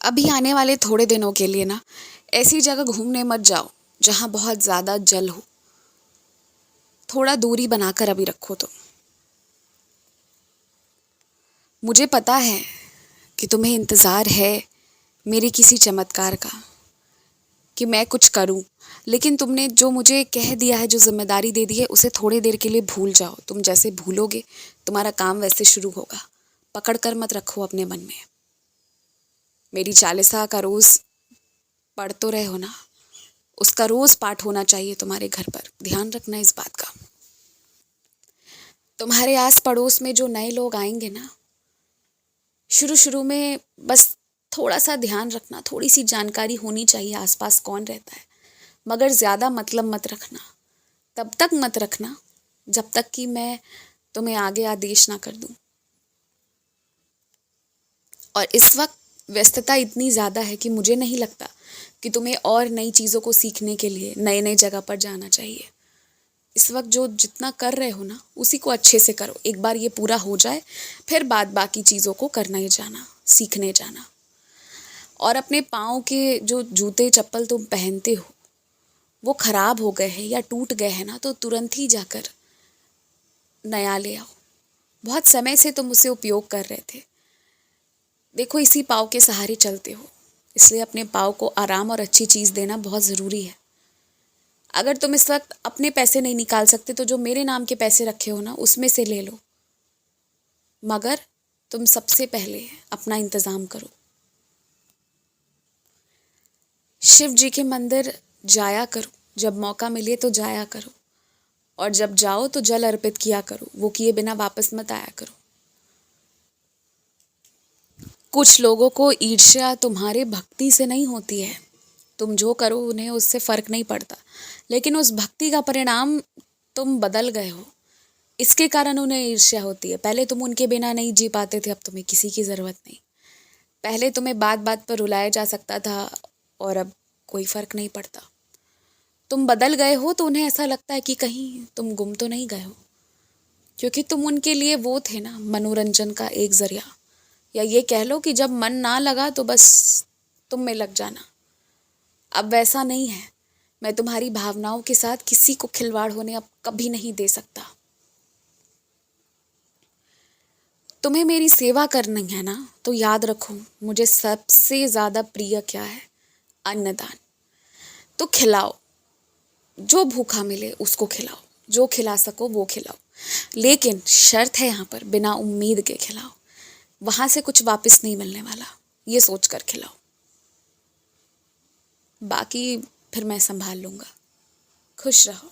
अभी आने वाले थोड़े दिनों के लिए ना ऐसी जगह घूमने मत जाओ जहाँ बहुत ज़्यादा जल हो। थोड़ा दूरी बनाकर अभी रखो। तो मुझे पता है कि तुम्हें इंतज़ार है मेरे किसी चमत्कार का, कि मैं कुछ करूं। लेकिन तुमने जो मुझे कह दिया है, जो जिम्मेदारी दे दी है, उसे थोड़ी देर के लिए भूल जाओ। तुम जैसे भूलोगे तुम्हारा काम वैसे शुरू होगा। पकड़ कर मत रखो अपने मन में। मेरी चालीसा का रोज़ पढ़ तो रहे हो ना, उसका रोज़ पाठ होना चाहिए तुम्हारे घर पर। ध्यान रखना इस बात का। तुम्हारे आस पड़ोस में जो नए लोग आएंगे ना, शुरू शुरू में बस थोड़ा सा ध्यान रखना, थोड़ी सी जानकारी होनी चाहिए आसपास कौन रहता है, मगर ज़्यादा मतलब मत रखना। तब तक मत रखना जब तक कि मैं तुम्हें आगे आदेश ना कर दूं। और इस वक्त व्यस्तता इतनी ज़्यादा है कि मुझे नहीं लगता कि तुम्हें और नई चीज़ों को सीखने के लिए नए नए जगह पर जाना चाहिए। इस वक्त जो जितना कर रहे हो ना, उसी को अच्छे से करो। एक बार ये पूरा हो जाए, फिर बाद बाकी चीज़ों को करना ही जाना, सीखने जाना। और अपने पाँव के जो जूते चप्पल तुम पहनते हो वो ख़राब हो गए हैं या टूट गए हैं ना, तो तुरंत ही जाकर नया ले आओ। बहुत समय से तुम उसे उपयोग कर रहे थे। देखो, इसी पाँव के सहारे चलते हो, इसलिए अपने पाँव को आराम और अच्छी चीज़ देना बहुत ज़रूरी है। अगर तुम इस वक्त अपने पैसे नहीं निकाल सकते तो जो मेरे नाम के पैसे रखे हो ना, उसमें से ले लो, मगर तुम सबसे पहले अपना इंतज़ाम करो। शिव जी के मंदिर जाया करो, जब मौका मिले तो जाया करो। और जब जाओ तो जल अर्पित किया करो, वो किए बिना वापस मत आया करो। कुछ लोगों को ईर्ष्या तुम्हारे भक्ति से नहीं होती है। तुम जो करो उन्हें उससे फ़र्क नहीं पड़ता, लेकिन उस भक्ति का परिणाम तुम बदल गए हो, इसके कारण उन्हें ईर्ष्या होती है। पहले तुम उनके बिना नहीं जी पाते थे, अब तुम्हें किसी की ज़रूरत नहीं। पहले तुम्हें बात बात पर रुलाया जा सकता था, और अब कोई फ़र्क नहीं पड़ता। तुम बदल गए हो तो उन्हें ऐसा लगता है कि कहीं तुम गुम तो नहीं गए हो, क्योंकि तुम उनके लिए वो थे ना, मनोरंजन का एक ज़रिया। या ये कह लो कि जब मन ना लगा तो बस तुम में लग जाना। अब वैसा नहीं है। मैं तुम्हारी भावनाओं के साथ किसी को खिलवाड़ होने अब कभी नहीं दे सकता। तुम्हें मेरी सेवा करनी है ना, तो याद रखो मुझे सबसे ज़्यादा प्रिय क्या है? अन्नदान। तो खिलाओ, जो भूखा मिले उसको खिलाओ, जो खिला सको वो खिलाओ। लेकिन शर्त है यहाँ पर, बिना उम्मीद के खिलाओ। वहाँ से कुछ वापस नहीं मिलने वाला, ये सोच कर खिलाओ। बाकी फिर मैं संभाल लूँगा। खुश रहो।